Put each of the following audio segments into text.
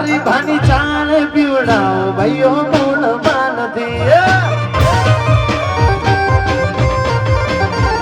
હરીભાની ચાલે પીવડાવો ભાઈઓ મૂળ માનથી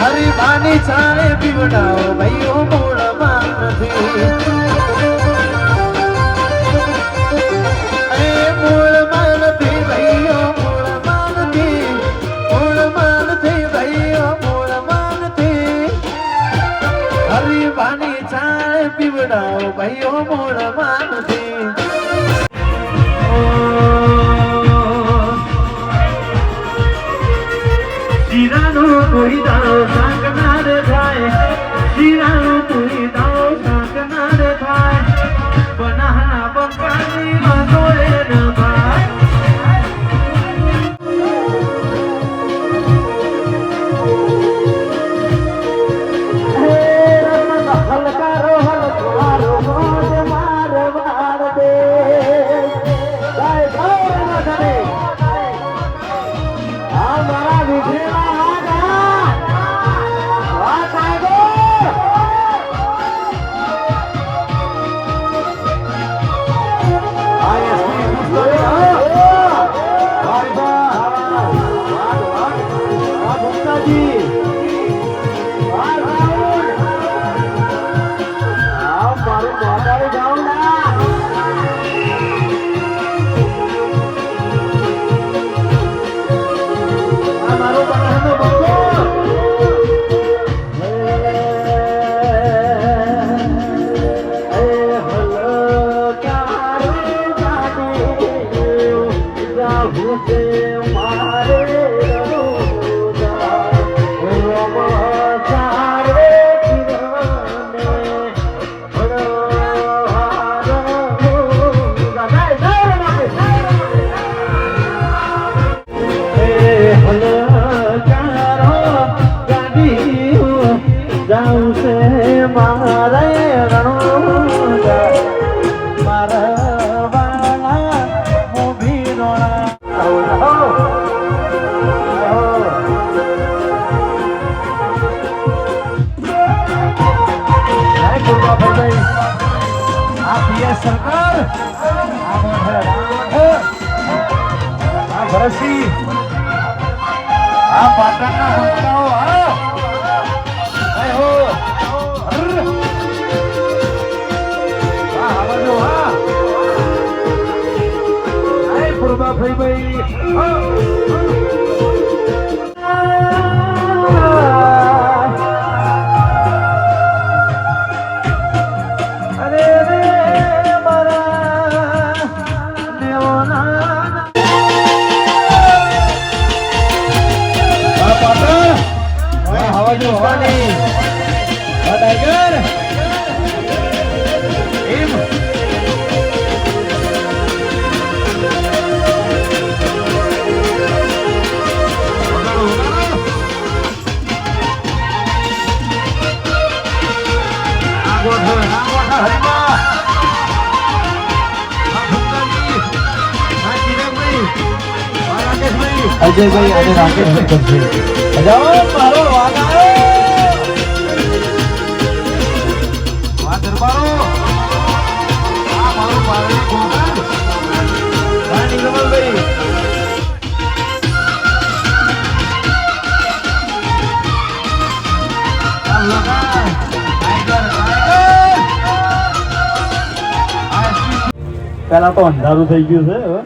હરીભાની ચાલે પીવડાવો ભાઈઓ મૂળ માનથી મૂળ માનથી ભાઈઓ મૂળ માનથી મૂળ માનથી ભાઈઓ મૂળ માનથી હરીભાની ચાલે પીવડાવો ભાઈઓ મૂળ માનથી શીરાનો કોઈ દાડો સાંકનાર થાય શીરાનો કોઈ દાડો સાંકનાર થાય બનાના બંકાની વાતોએ ન થાય હલકારો હલકારો મોજ માર માર દે ગાય ગાય આ મારા વિઘરેલા સરકાર આ ભરતસિંહ આ પાટણના ભક્તાઓ ભાઈ અજયભાઈ અને રાકેશભાઈ જાઓ મારો વાગ આવ્યો વા દરબારો આ મારો પારણી ગોગલ રાણી કમલભાઈ આ લગા પેલા તો અંધારું થઈ ગયું છે હવે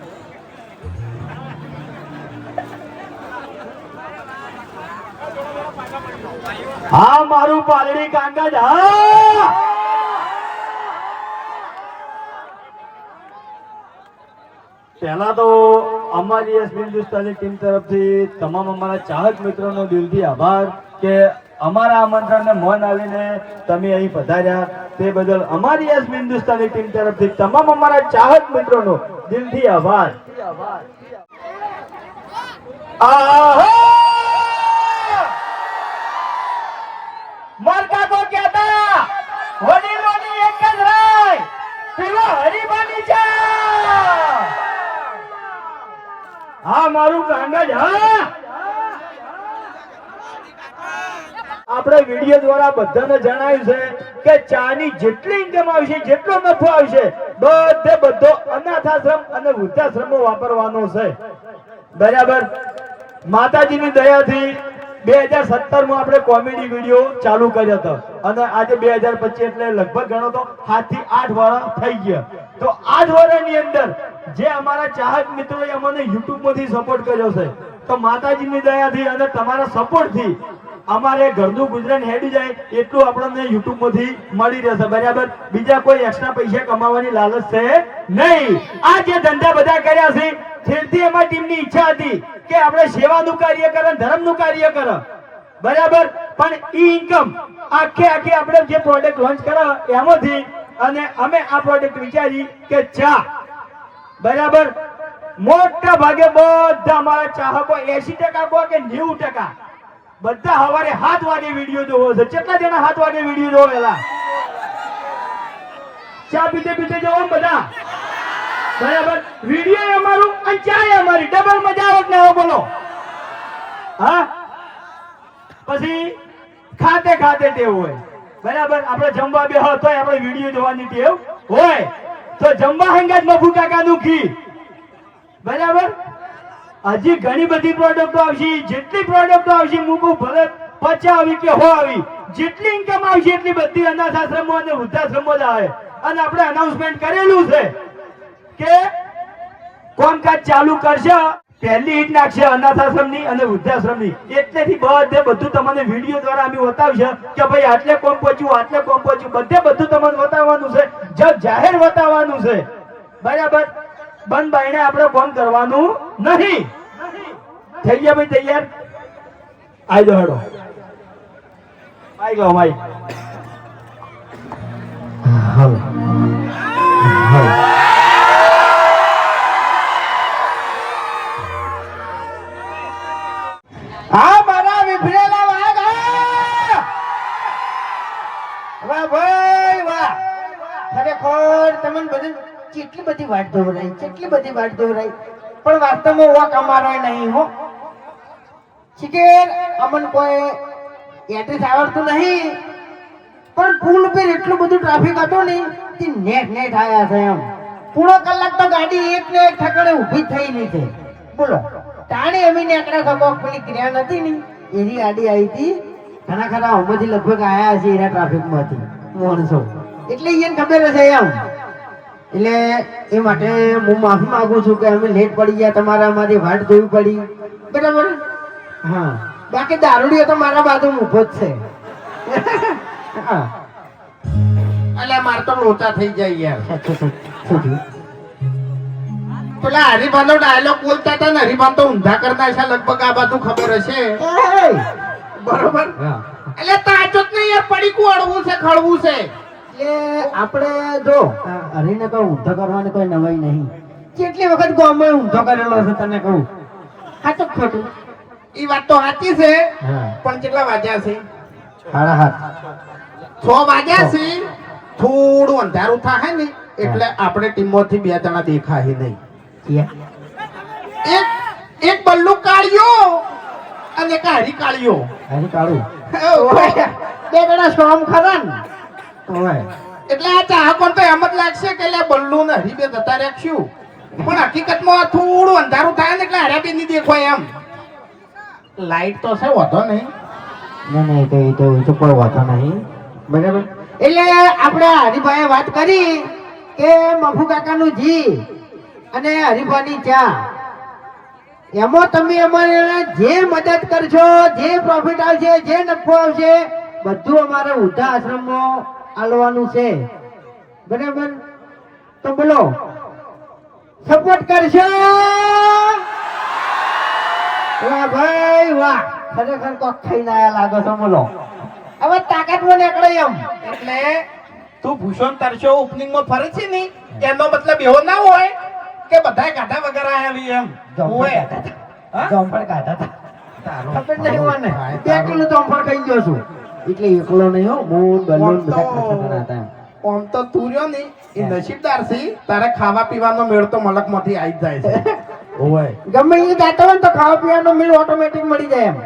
હા મારું પાલડી કાંગજ હા પહેલા તો અમારી હિન્દુસ્તાની ટીમ તરફથી તમામ અમારા ચાહક મિત્રોનો દિલથી આભાર કે અમારા આમંત્રણને મન આવીને તમે અહીં પધાર્યા તે બદલ અમારી હિન્દુસ્તાની ટીમ તરફથી તમામ અમારા ચાહક મિત્રોનો દિલથી આભાર મરકા તો કહેતા વડીલોની એક જ રાય પેલો હરીબાની છે હા મારું કાંગજ હા આપણે વિડીયો દ્વારા બધાને જણાવ્યું છે કે ચાની જેટલી ઇન્કમ આવશે, જેટલો નફો આવશે, બધો અનાથાશ્રમ અને વૃદ્ધાશ્રમમાં વાપરવાનો છે. બરાબર. માતાજીની દયાથી 2017 માં આપણે કોમેડી વિડીયો ચાલુ કર્યો હતો અને આજે 2025 એટલે લગભગ ગણો તો 7 થી 8 વર્ષ થઈ ગયા. તો 8 વર્ષની અંદર જે અમારા ચાહક મિત્રોએ અમને YouTube માંથી સપોર્ટ કર્યો છે, તો માતાજીની દયાથી અને તમારા સપોર્ટથી અમારે ઘરનું ગુજરાન હેડી જાય એટલું આપણને YouTube માંથી મળી રહેશે. બરાબર. બીજા કોઈ એક્સ્ટ્રા પૈસા કમાવાની લાલચ છે નહીં. આ જે ધંધા બધા કર્યા છે છેલ્થી અમારી ટીમની ઈચ્છા હતી કે આપણે સેવાનું કાર્ય કરે, ધર્મનું કાર્ય કરે. બરાબર. પણ ઈ ઇન્કમ આખે આપણે જે પ્રોડક્ટ લોન્ચ કરે એમાંથી અને અમે આ પ્રોડક્ટ વિચારી કે ચા. બરાબર. મોટા ભાગે બધા અમારા ચાહકો 80% કહો કે 90% બધા સવારે 7 વાગે વિડીયો જોવો છે. કેટલા જણા 7 વાગે વિડીયો જોવો? એલા ચા પીતે જોવો બધા. બરાબર. વિડીયો અમારું અને ચા અમારી ડબલ મજા આવે ને આવો બોલો. હા. પછી ખાતે ટેવ હોય. બરાબર. આપણે જમવા બેહો તોય આપણે વિડીયો જોવાની ટેવ હોય. તો જમવા હંગાત મફુ કાકાનું ઘી. બરાબર. હજી ઘણી બધી પ્રોડક્ટો આવશે. જેટલી પ્રોડક્ટો આવશે મૂકું ભલે 50 આવી કે 100 આવી, જેટલી ઇન્કમ આવશે એટલી બધી અનાથાશ્રમો અને વૃદ્ધાશ્રમો જ આવે. અને આપણે અનાઉન્સમેન્ટ કરેલું છે કે કામકાજ ચાલુ કરશે, પહેલી હિટ નાખશે અનાથાશ્રમની અને વૃદ્ધાશ્રમની. એટલેથી બધું તમને વિડીયો દ્વારા અમે બતાવશે કે ભાઈ આટલે કોમ પહોંચ્યું, બધું તમને બતાવવાનું છે. જગ જાહેર બતાવવાનું છે. બરાબર. બંધ બાઈને આપણે કોમ કરવાનું નહીં. થઈ ગયા ભાઈ તૈયાર? આઈ દો હેડો. આઈ ગયો ભાઈ. હા મારા વિફરેલા વાઘ. વાહ ભાઈ વાહ. ખરેખર તમને બધું કેટલી બધી વાટ દોરાઈ, પણ વાસ્તવમાં વાક અમારો નહીં હો. શિકેર અમન કોઈ એડ્રેસ આવડતું નહીં, પણ પુલ ઉપર એટલું બધું ટ્રાફિક હતું ને તે નેટ આયા છે. એમ પૂરો કલાક તો ગાડી એક ને એક ઠેકાણે ઊભી થઈ નહીં છે. બોલો તાણે અમે નેકડા સબક પેલી ક્રિયા નથી ને એની ગાડી આવી હતી. ઘણા ખરા હમણાંથી લગભગ આયા હશે એના ટ્રાફિકમાંથી માણસો. એટલે એને ખબર હશે એમ. એટલે એ માટે હું માફી માંગુ છું કે અમે લેટ પડી ગયા, તમારા અમારી વાટ જોવી પડી. બરાબર. હા. બાકી દારૂડિયો તો મારા બાજુ ઊભો જ છે. અલ્યા માર તો લોચા થઈ જાય યાર. પેલા હરિભાન ડાયલોગ બોલતા હતા ને, હરિભાન તો ઊંધા કરતા છે લગભગ. આ બાજુ ખબર હશે. બરોબર. એટલે તાજો જ નહીં યાર, પડીકું અડવું છે, ખળવું છે. એટલે આપણે જો હરીને તો ઊંધો કરવાની કોઈ નવાઈ નહીં. કેટલી વખત ગામમાં ઊંધો કરેલો છે તને કહું. સાચું ખોટું? એ વાત તો સાચી છે, પણ કેટલા વાગ્યા છે? 6 વાગ્યા છે. થોડું અંધારું થાય ને એટલે આપણે ટીમમાંથી 2 જણા દેખાય નહીં. એક બલ્લુ કાળ્યો અને એક હરી કાળ્યો. બે જણા સોમ ખરા ને. એટલે આ ચાહકો તો એમ જ લાગશે કે બલ્લુ ને હરી બે જતા રાખશું, પણ હકીકતમાં થોડું અંધારું થાય ને એટલે હર્યા બે નહીં દેખાય. એમ લાઈટ તો છે, વાંધો નહીં. તો કોઈ વાંધો નહીં. બરાબર. એટલે આપણે હરિભાઈએ વાત કરી કે મફુ કાકાનું જી અને હરિભાની ચા, એમાં તમે અમારે જે મદદ કરશો, જે પ્રોફિટ આવશે, જે નફો આવશે, બધું અમારે વૃદ્ધા આશ્રમમાં આલવાનું છે. બરાબર. તો બોલો સપોર્ટ કરશો? વાહ ભાઈ વાહ. ખરેખર કોક થઈને આયા લાગો છો. બોલો હવે તાકાતમાં નીકળે એમ. એટલે તું ભૂષણ તરશો ઓપનિંગમાં ફરે છે ને, એનો મતલબ એવો ના હોય કે બધાય ગાધા વગર આયા એમ હોય. જોંફળ ગાધા હતા ખબર નહીં મને. 2 કિલો જોંફળ ખાઈ ગયો છું. એટલે એકલો નહીં હો, મોન બલોન બધા ખાતા હતા. ઓમ તો તું રહ્યો ને એ નસીબદાર છે, તારે ખાવા પીવાનો મેળ તો મલકમાંથી આવી જ જાય છે. ઓય ગમે એ જાતો હોય તો ખાવા પીવાનો મેળ ઓટોમેટિક મળી જાય એમ.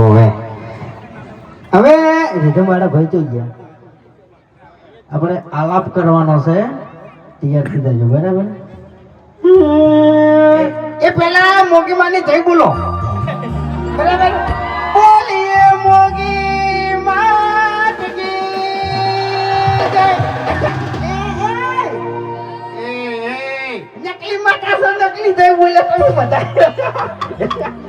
ઓવે હવે રીધમ વાળા ભાઈ થઈ ગયા, આપણે આલાપ કરવાનો છે, તૈયાર થઈ જજો બરાબર. એ પેલા મોગી માની જય બોલો બરાબર. બોલીએ મોગી માત કી જય. નકલી માતા સો નકલી જય બોલે તમે બધા.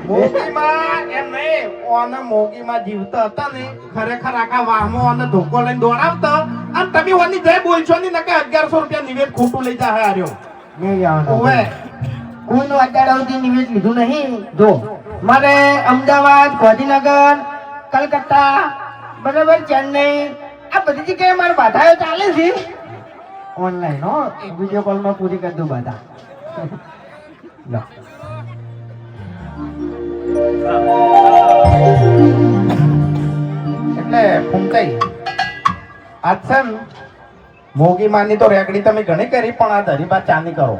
મોગીમાં એમ નહીં, ઓને મોગીમાં જીવતા હતા ને ખરેખર આખા વાહમાં ઓને ધોકો લઈને દોડાવતા અને તમે ઓની જય બોલશો ને નકે 1100 રૂપિયા નિવેદ ખોટું લઈ જાય હાર્યો. નહીં આવવાનું. ઓવે કોઈનું અત્યાર સુધી નિવેદ લીધું નહીં. જો મારે અમદાવાદ, ગાંધીનગર, કલકત્તા બરાબર, ચેન્નઈ આ બધી જગ્યાએ મારે બાધાઓ ચાલે છે ઓનલાઈન. હો વિડીયો કોલમાં પૂરી કરી દઉં બાધા. લો એટલે ફૂમતાઈ આજ છે ને મોગીમાની તો રેકડી તમે ઘણી કરી પણ આ ધરીબા ચાની કરો.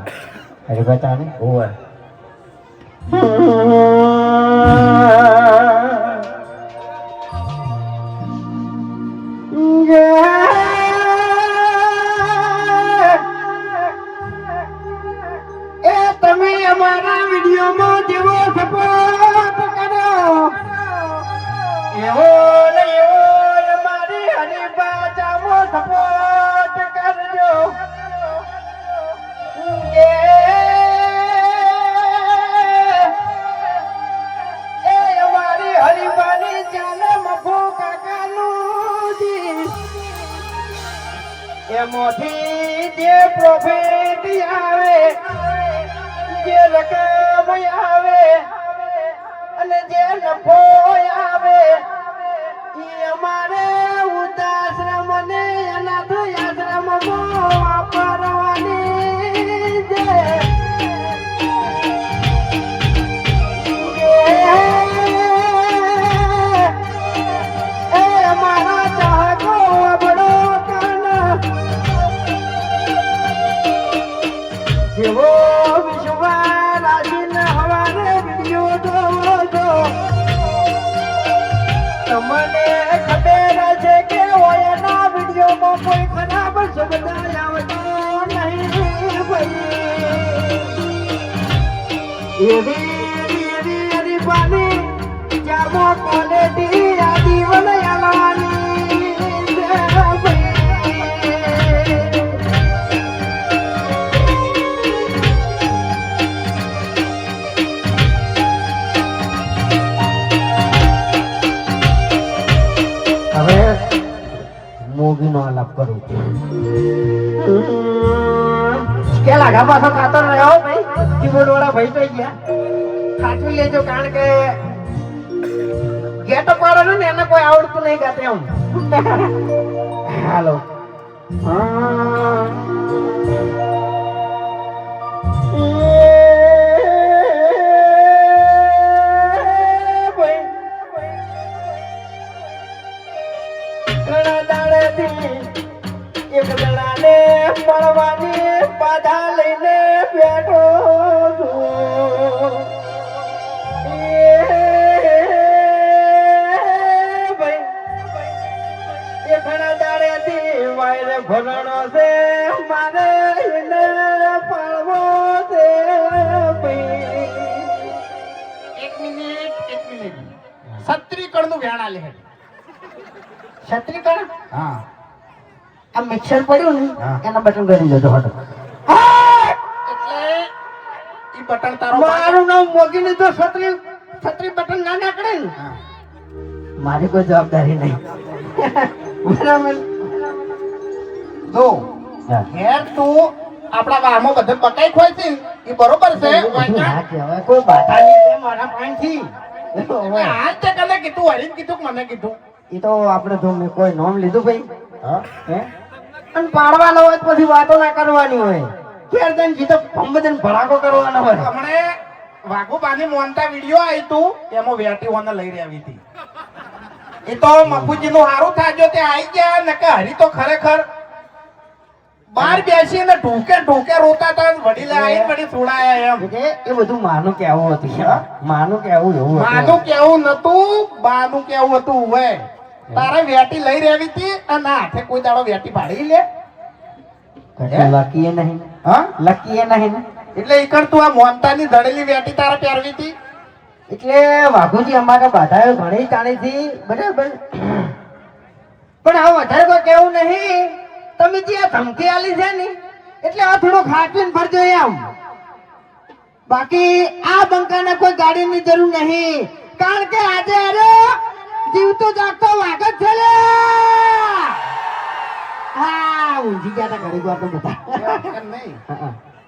અરે બતાને ઓવે એ તમે અમારા વિડીયોમાં જેવો સપોર્ટ કરો એવો ને એવો અમારી હરિભાષામાં સપોર્ટ કરજો. એ અમારી હરિભાની ચાલે મફો કાકાનું જી. એમાંથી જે પ્રોફિટ આવે, જે રકમ આવે અને જે નફો આવે એ અમારે વૃદ્ધાશ્રમ અને અનાથ આશ્રમમાં વાપરવાની છે. એ અમારા ચાહકો અબડો કાના જેવો વિશ્વા રાજીને હવારે વિડીયો જોવો છો. તમને ખબર છે કે ઓયના વિડીયોમાં કોઈ ખરાબ શબ્દ આવતો નહીં ભાઈ. એવી હરીફાની જામો ક્વોલિટી આદિવન આવવાની છે ભાઈ. હવે મોગીનો આલાપ કરું. કે લાગા પાછો ખાતો રહ્યો ભાઈ, કીબોર્ડ વાળા ભાઈ તો ગયા. સાચવી લેજો કારણ કે ગેટઅપ વાળા ને એને કોઈ આવડતું નહીં ગાતે એમ. હાલો ઘણા દાડેથી એક જણાને મળવાની બાધા લઈને બેઠો છું. એ ઘણા દાડેથી વાયરે ભરણો છે, મારે એને પાળવો છે ભાઈ. એક મિનિટ સત્રીકણ નું વેણા લે. છત્રીકણ હા આ મિક્સર પડ્યું ને હા. એના બટન કરી દેજો હટો. એટલે ઈ બટન તારો મારું નામ મોગીને જો છત્રી બટન ના નાખડે ને હા. મારી કોઈ જવાબદારી નહીં. બરાબર. જો હા. હેર તું આપણા વાહમાં બધે પકાઈ ખોય છે ને, ઈ બરોબર છે. ના કહેવાય કોઈ બાધા નહીં છે મારા પાસેથી. આજ તે કને કીધું, હરીને કીધું કે મને કીધું? એ તો આપણે તો મેં કોઈ નામ લીધું ભાઈ. હા હે અને પાડવાનો હોય તો પછી વાતો ના કરવાની હોય. ઘેર જઈને સીધો ભંબદન ભડાકો કરવાનો હોય. હમણે વાઘુબાની મોનતા વિડિયો આવી તું એમાં વેટી ઓને લઈ આવી હતી. એ તો મફુજી નું હારું થાજો તે આવી ગયા નકે હરી તો ખરેખર બહાર બેસીને ઢોકે ઢોકે રોતા હતા અને વડીલે આવીને વળી છોડાયા એમ એટલે એ બધું માનું કેવું હતું માનું કેવું એવું હતું. માનું કેવું નતું બાનું કેવું હતું હવે તારે વેટી લઈ રહેવી હતી અને હાથે કોઈ દાડો વેટી પાડી લે કશું લકીએ નહીં હા લકીએ નહીં ને. એટલે ઈકણ તું આ મોનતાની ધડેલી વેટી તારે પહેરવી હતી એટલે વાઘુજી અમારા બાધાએ ઘણી જાણીથી બરાબર પણ આ વધારે કોઈ કેવું નહીં. તમે જે આ ધમકી આલી છે ને એટલે આ થોડું ખાટીને ભરજો એમ. બાકી આ બંકાને કોઈ ગાડીની જરૂર નહીં કારણ કે આજે અરે જીવતો જાગતો વાઘ જ છે લે. હા ઊંઘી ગયા હતા ઘડીક વાર તો બધા. એમ નહીં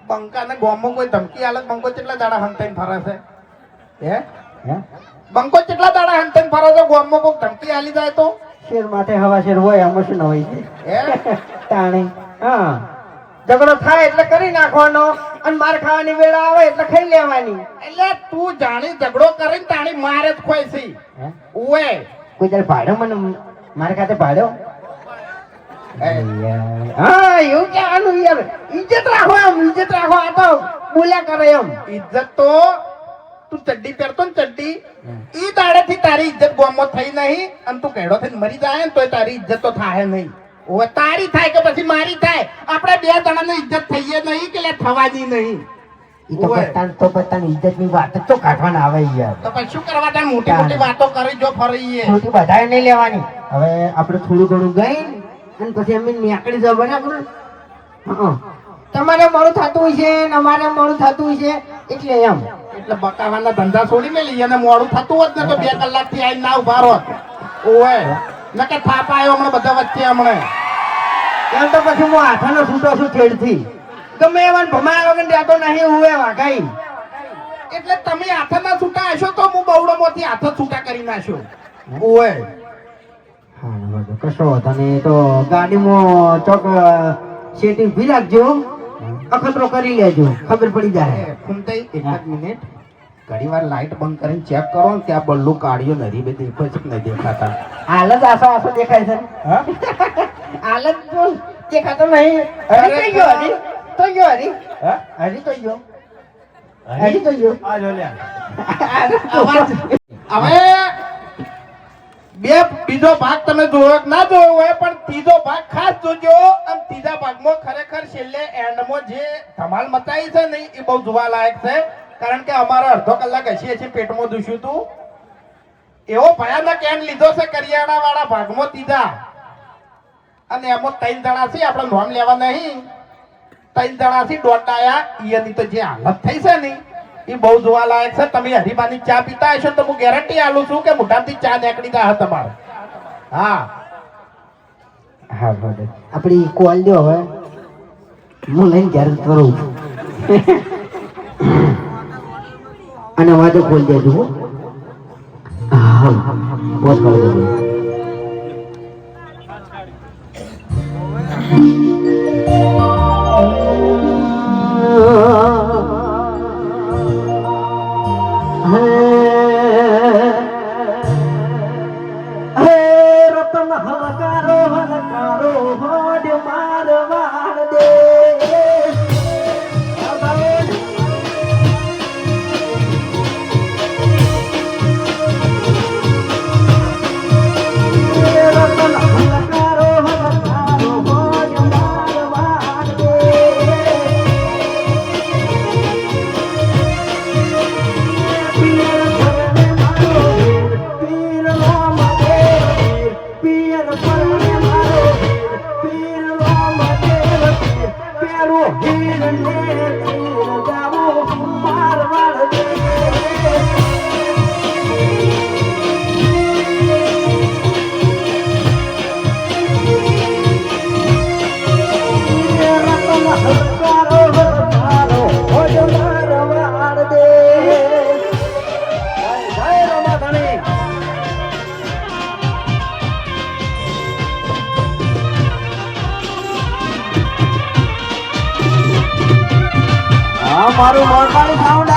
બંકાને ગોમમાં કોઈ ધમકી આલે તો બંકો કેટલા દાડા હંતાઈને ફરે છે હે હે? બંકો કેટલા દાડા હંતાઈને ફરે છે ગોમમાં કોઈ ધમકી આલી જાય તો શેર માથે હવા શેર હોય આમાં શું ન હોય છે હે તાણી હા ઝઘડો થાય એટલે કરી નાખવાનો અને માર ખાવાની વેળા આવે એટલે ખાઈ લેવાની. એટલે તું જાણી ઝઘડો કરીને તાણી મારે જ ખોઈ છે હે? ઓએ કોઈ ત્યારે ભાડ્યો મને મારે ખાતે ભાડ્યો હે. હા એવું કહેવાનું યાર ઇજ્જત રાખો એમ ઇજ્જત રાખો આ તો બોલ્યા કરે એમ. ઇજ્જત તો તું ચડ્ડી પહેરતો ને ચડ્ડી ઈ દાડેથી તારી ઇજ્જત ગોમમાં થઈ નહીં અને તું કેડો થઈને મરી જાય ને તોય તારી ઇજ્જત તો થાય નહીં ઓવે તારી થાય કે પછી મારી થાય આપણે બે જણાની ઇજ્જત થઈએ નહીં કે લે થવાની નહીં ઈ તો બધાની ઇજ્જતની વાત જ તો કાઢવાના આવે યાર. તો પછી શું કરવા તાર મોટી મોટી વાતો કરી જો ફરીએ છોટી બધાએ નહીં લેવાની. હવે આપણે થોડું ઘણું ગઈ અને પછી અમે નીકળી જાવ બરાબર. હં. તમારે મોડું થતું હોય છે ને અમારે મોડું થતું હોય છે એટલે એમ. એટલે બકાવાના ધંધા છોડી મેલી અને મોડું થતું હોત ને તો 2 કલાકથી આઈને ના ઉભા રહો ઓવે નકે થાપ આવ્યો હમણાં બધા વચ્ચે હમણાં એમ તો પછી હું હાથાનો છૂટો છું છેડથી ગમે એવા ભમાયા વગર રહેતો નહીં હુએ વાઘાઈ. એટલે તમે હાથના છૂટા હશો તો હું બવડોમાંથી હાથ જ છૂટા કરી નાખ્યો ઓવે હા બરાબર કશો વાંધો નહીં. તો ગાડીમાં ચોક સેટિંગ ભી રાખજો અખતરો કરી લેજો ખબર પડી જાય. ફૂમતાઈ એક જ મિનિટ ઘણી વાર લાઈટ બંધ કરીને ચેક કરો ને ત્યાં બલ્લું કાઢ્યો નરી બે દેખાય છે કે નહીં દેખાતા હાલ જ આસો આસો દેખાય છે. હા હાલ જ તો દેખાતો નહીં. હરી તો ગયો હરી તો ગયો હરી હા? હરી તો ગયો હરી તો ગયો. આ જો લ્યા. અવાજ હવે બીજો ભાગ તમે જોયો કે ના જોયો હોય પણ ત્રીજો ભાગ ખાસ જોજો અને ત્રીજા ભાગમાં ખરેખર છેલ્લે એન્ડમાં જે ધમાલ મચાઈ છે ને એ બહુ જોવા લાયક છે કારણ કે અમારો અડધો કલાક હસી પેટમાં દુખ્યું હતું એવો ભયાનક એન્ડ લીધો છે કરિયાણા વાળા ભાગમાં ત્રીજા અને એમાં 3 જણા છે આપણે નોમ લેવા નહીં 3 જણા થી દોડાયા એની તો જે હાલત થઈ છે ને એ બહુ જોવા લાયક છે. તમે હરીબાની ચા પીતા હશો તો હું ગેરંટી આલું છું કે મોઢામાંથી ચા નીકળી જાય તમારે હા હા બરાબર આપણી કોલ દો હવે હું લઈને ઘેર કરું અને વાજો ખોલ દેજો હો. હા પોસ્ટ કરી દેજો. રતન હલકારો હલકારો હોડ મારવાડ દે રતન હલકારો હલકારો હોડ મારવાડ દે પિયર પરણે મારો પીર રામ દેવ પીર પેરો હીર ને તીર જાવો મારવાડ દે રતન હલકારો હલકારો હોજ મારવાડ દે. જય રમાધણી. આ મારું મોરપાલી સાઉન્ડ